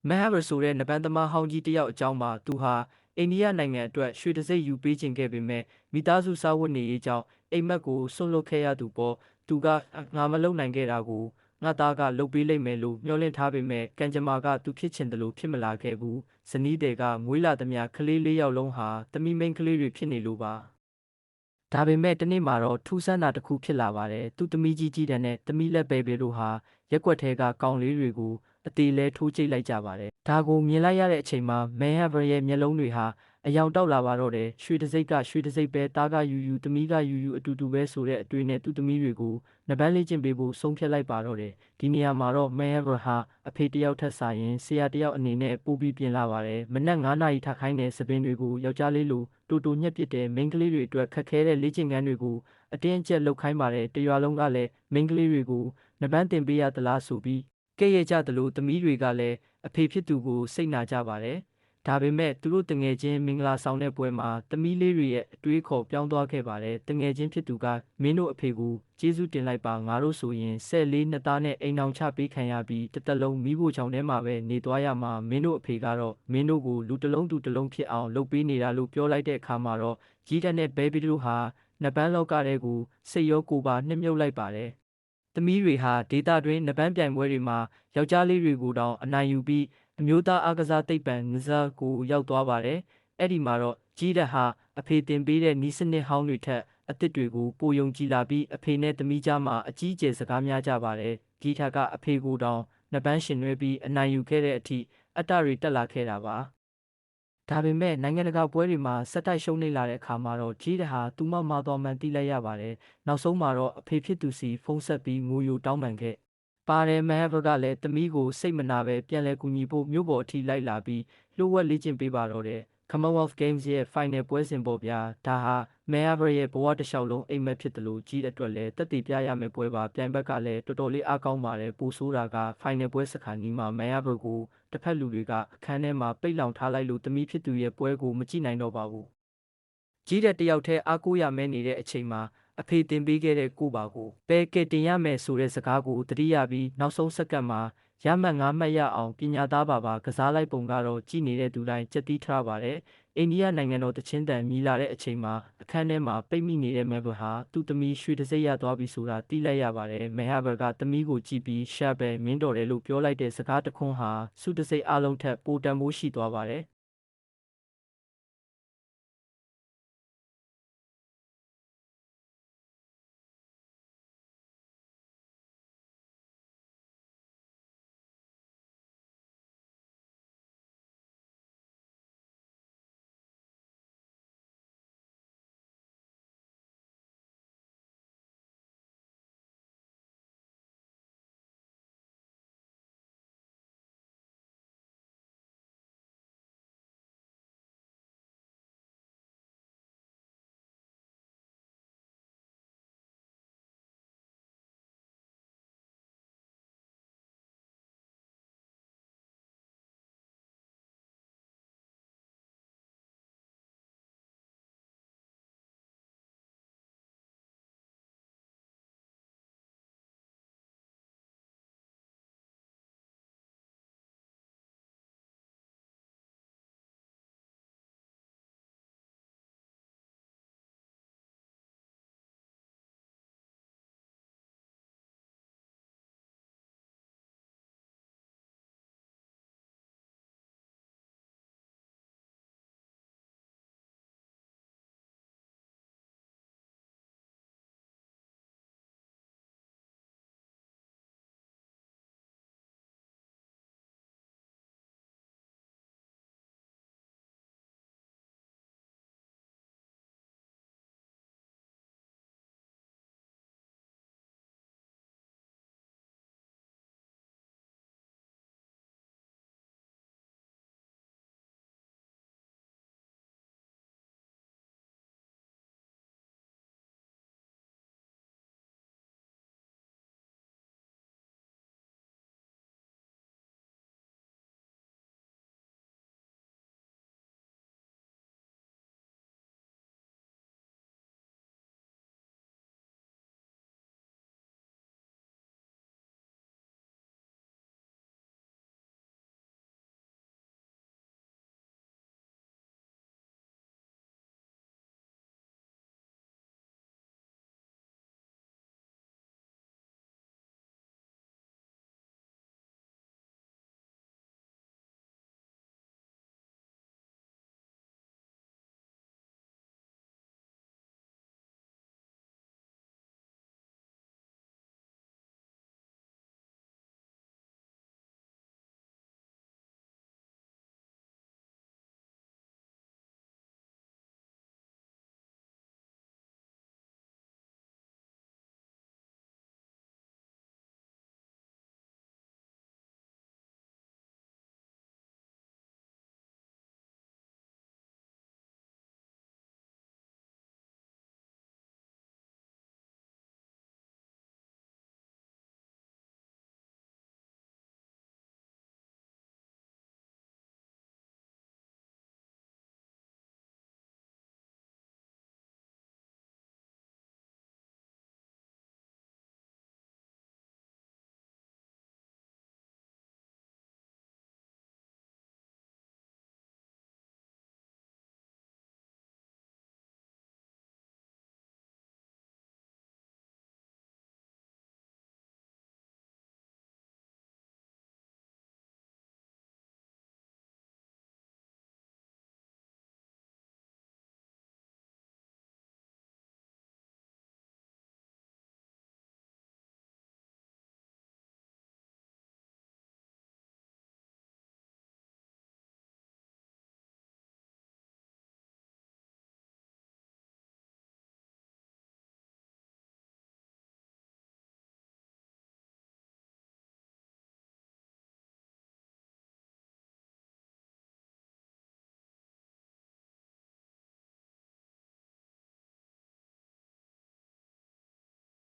မဟဗရဆိုတဲ့နပန်းသမားဟောင်းကြီးတယောက်အကြောင်းမှာသူဟာအိန္ဒိယနိုင်ငံအတွက်ရွှေတံဆိပ်ယူပေးခြင်းခဲ့ပေမဲ့မိသားစုစားဝတ်နေရေးကြောင့်အိမ်မက်ကိုဆွန့်လွတ်ခဲ့ရသူပေါ့သူကငါမလုပ်နိုင်ခဲ့တာကိုငါသားကလုပ်ပေးလိမ့်မယ်လို့မျှော်လင့်ထားပေမဲ့ကံကြမ္မာကသူဖြစ်ချင်တယ်လို့ဖြစ်မလာခဲ့ဘူးဇနီးတွေကမွေးလာသမျှကလေး၄ယောက်လုံးဟာသမီးမိန်းကလေးတွေဖြစ်နေလို့ပါဒါပေမဲ့တနေ့မှာတော့ထူးဆန်းတာတစ်ခုဖြစ်လာပါတယ်သူသမီးကြီးတန်းနဲ့သမီးလက်ပဲပဲတို့ဟာရက်ွက်ထဲကကောင်လေးတွေကိုအသေးလဲထိုးကျိတ်လိုက်ကြပါတယ်ဒါကိုမြင်လိုက်ရတဲ့အချိန်မှာမဲဟဗရရဲ့မျက်လုံးတွေဟာအယောင်တောက်လာပါတော့တယ်ရွှေတစိမ့်ကရွှေတစိမ့်ပဲတားကယူသမီးကယူအတူတူပဲဆိုတဲ့အတွေ့နဲ့သူ့သမီးတွေကိုနပန်းလေးကျင့်ပေးဖို့ဆုံးဖြတ်လိုက်ပါတော့တယ်ဒီနေရာမှာတော့မဲဟဗရဟာအဖေတယောက်ထက်စားရင်ဆရာတယောက်အနေနဲ့ပို့ပြီးပြင်လာပါတယ်မနက်9နာရီထခိုင်းတဲ့သပင်တွေကိုယောက်ျားလေးလိုတိုညက်ပစ်တဲ့မိန်းကလေးတွေအတွက်ခက်ခဲတဲ့လေ့ကျင့်ခန်းတွေကိုအတင်းအကျပ်လုပ်ခိုင်းပါတယ်တရွာလုံးကလည်းမိန်းကလေးတွေကိုနပန်းတင်ပေးရသလားဆိုပြီးကဲ့ရဲ့ကြသလိုသမီးတွေကလည်းအဖေဖြစ်သူကိုစိတ်နာကြပါတယ်ဒါပေမဲ့သူတို့တငယ်ချင်းမင်္ဂလာဆောင်တဲ့ပွဲမှာသမီးလေးတွေရဲ့အတွေးခေါ်ပြောင်းသွားခဲ့ပါတယ်တငယ်ချင်းဖြစ်သူကမင်းတို့အဖေကိုကျေးဇူးတင်လိုက်ပါငါတို့ဆိုရင်14နှစ်သားနဲ့အိမ်အောင်ချပေးခံရပြီးတစ်သက်လုံးမိဖို့ချောင်ထဲမှာပဲနေသွားရမှာမင်းတို့အဖေကတော့မင်းတို့ကိုလူတစ်လုံးဖြစ်အောင်လုပ်ပေးနေတာလို့ပြောလိုက်တဲ့အခါမှာတော့ကြီးတက်တဲ့ဘဲဘီတို့ဟာနပန်းလောကတဲ့ကိုစိတ်ရောကိုယ်ပါနှိမ့်မြုပ်လိုက်ပါတယ်သမီးတွေဟာဒေတာတွင်နပန်းပြိုင်ပွဲတွေမှာယောက်ျားလေးတွေကိုတောင်အနိုင်ယူပြီးအမျိုးသားအားကစားသိပ္ပံနဇာကိုရောက်သွားပါတယ်။အဲ့ဒီမှာတော့ကြီးတက်ဟာအဖေတင်ပေးတဲ့နီးစနစ်ဟောင်းတွေထက်အသစ်တွေကိုပိုယုံကြည်လာပြီးအဖေနဲ့သမီးကြားမှာအကြီးအကျယ်စကားများကြပါတယ်။ဂီတာကအဖေကိုတောင်နပန်းရှင်နွဲပြီးအနိုင်ယူခဲ့တဲ့အထိအတ္တတွေတက်လာခဲ့တာပါ။ဒါပေမဲ့နိုင်ငံတကာပွဲတွေမှာဆက်တိုက်ရှုံးနေလာတဲ့အခါမှာတော့ကြီးတဟာသူမမှားသွားမှန်းသိလိုက်ရပါတယ်။နောက်ဆုံးမှာတော့အဖေဖြစ်သူစီဖုန်းဆက်ပြီးငိုယိုတောင်းပန်ခဲ့ပါတယ်မဟဗရကလည်းသမီးကိုစိတ်မနာပဲပြန်လဲကူညီဖို့မြို့ပေါ်အထိလိုက်လာပြီးလှုပ်ဝက်လေ့ကျင့်ပေးပါတော့တယ်။ Commonwealth Games ရဲ့ final ပွဲစဉ်ပေါ်ဗျာဒါဟာမဟဗရရဲ့ဘဝတစ်လျှောက်လုံးအိမ်မက်ဖြစ်တယ်လို့ကြီးအတွက်လည်းတက်တည်ပြရမယ့်ပွဲပါပြိုင်ဘက်ကလည်းတော်တော်လေးအားကောင်းပါတယ်ပိုဆိုးတာက final ပွဲစခါနီးမှာမဟဗရကိုတစ်ဖက်လူတွေကအခန်းထဲမှာပိတ်လောင်ထားလိုက်လို့သမီးဖြစ်သူရဲ့ပွဲကိုမကြည့်နိုင်တော့ပါဘူးကြီးတဲ့တယောက်တည်းအားကိုးရမဲနေတဲ့အချိန်မှာအဖေတင်ပေးခဲ့တဲ့ကိုပါကိုပဲကဲတင်ရမယ်ဆိုတဲ့စကားကိုတတိယပြီးနောက်ဆုံးစက္ကန့်မှာရမှတ်9မှတ်ရအောင်ပညာသားပါကစားလိုက်ပုံကတော့ကြည်နေတဲ့သူတိုင်းကြက်တီးထားပါတယ်အိန္ဒိယနိုင်ငံတော်တချင်းတန်မြည်လာတဲ့အချိန်မှာအခန်းထဲမှာပိတ်မိနေတဲ့မဲဘဟာသူ့သမီးရွှေတစိမ့်ရသွားပြီဆိုတာသိလိုက်ရပါတယ်မဲဟဘကသမီးကိုကြည့်ပြီးရှာပဲမင်းတော်တယ်လို့ပြောလိုက်တဲ့စကားတခွန်းဟာစုတစိမ့်အလုံးထက်ပိုတန်မိုးရှိသွားပါတယ်